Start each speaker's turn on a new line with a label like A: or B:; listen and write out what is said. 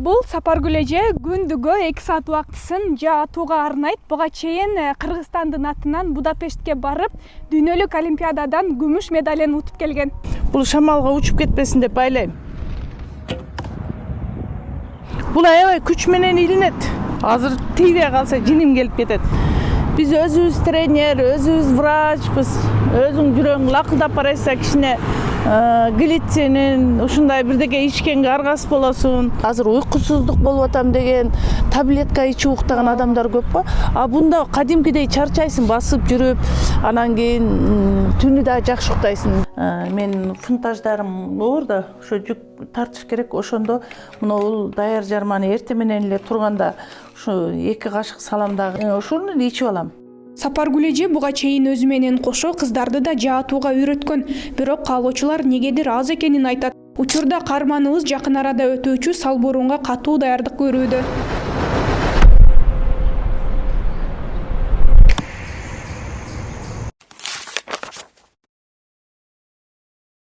A: Бул Сапаргүл эже күндүгө 2 саат убактысын жаатууга арнайт. Буга чейин Кыргызстандын атынан Будапештке барып, дүйнөлүк олимпиададан күмүш медалын утуп келген.
B: Бул шамалга учуп кетпесин деп байлайм. Бул аябай күч менен илинет. Азыр тийбей калса жиним келип кетет. Биз өзүбүз тренер, өзүбүз врачпыз. Өзүң жүрөң лакылдап барайса кичине глицинин ушундай бирдеке ичкенге аргасыз болосуң. Азыр уйкусуздук болуп атам деген таблетка ичип уктаган адамдар көп го. А бунда кадимкидей чарчайсың басып жүрүп, анан кийин түнү да жакшы уктайсың. Мен фунтаждарым оор да, ошо жүк тартыш керек. Ошондо мына даяр жарманы эртең менен эле турганда ушу 2 кашык салам дагы. Ошону эле ичип алам.
A: Сапаргүл эже буга чейин өзү менен кошо кыздарды да жаатууга үйрөткөн. Бирок каалоочулар негедир аз экенин айтат. Учурда каарманыбыз жакын арада өтүүчү Салбурунга катуу даярдык көрүүдө.